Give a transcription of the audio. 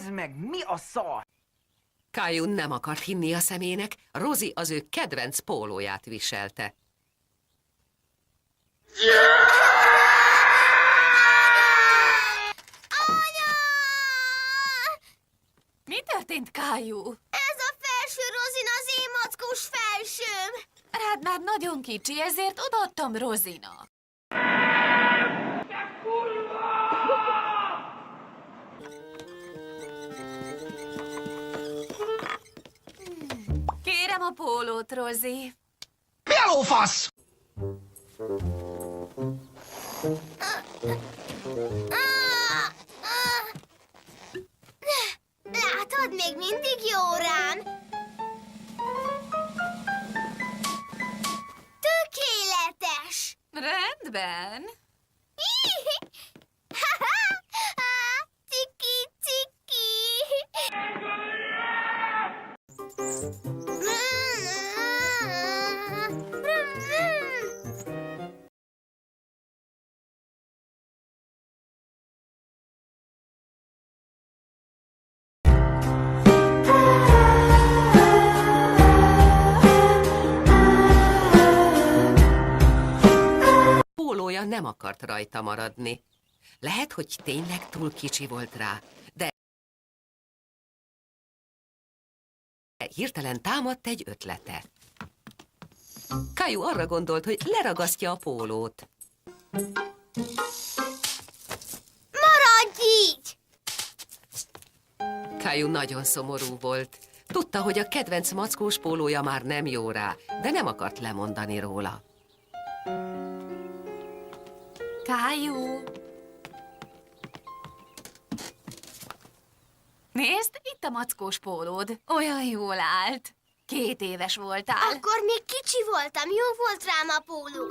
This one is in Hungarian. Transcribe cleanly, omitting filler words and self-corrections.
Bazd meg, mi a szar? Caillou nem akart hinni a szemének, Rosie az ő kedvenc pólóját viselte. Anya! Mi történt, Caillou? Ez a felső Rozin az én mackós felsőm. Rád már nagyon kicsi, ezért odaadtam Rozinak. Kérem a pólót, Rosie. Mi a lófasz? Látod, még mindig jó rám. Tökéletes. Rendben. Ciki, ciki. Pólója nem akart rajta maradni. Lehet, hogy tényleg túl kicsi volt rá, de hirtelen támadt egy ötlete. Caillou arra gondolt, hogy leragasztja a pólót. Maradj így! Caillou nagyon szomorú volt. Tudta, hogy a kedvenc mackós pólója már nem jó rá, de nem akart lemondani róla. Caillou. Nézd, itt a mackós pólód. Olyan jól állt. 2 éves voltál. Akkor még kicsi voltam, jó volt rám a póló.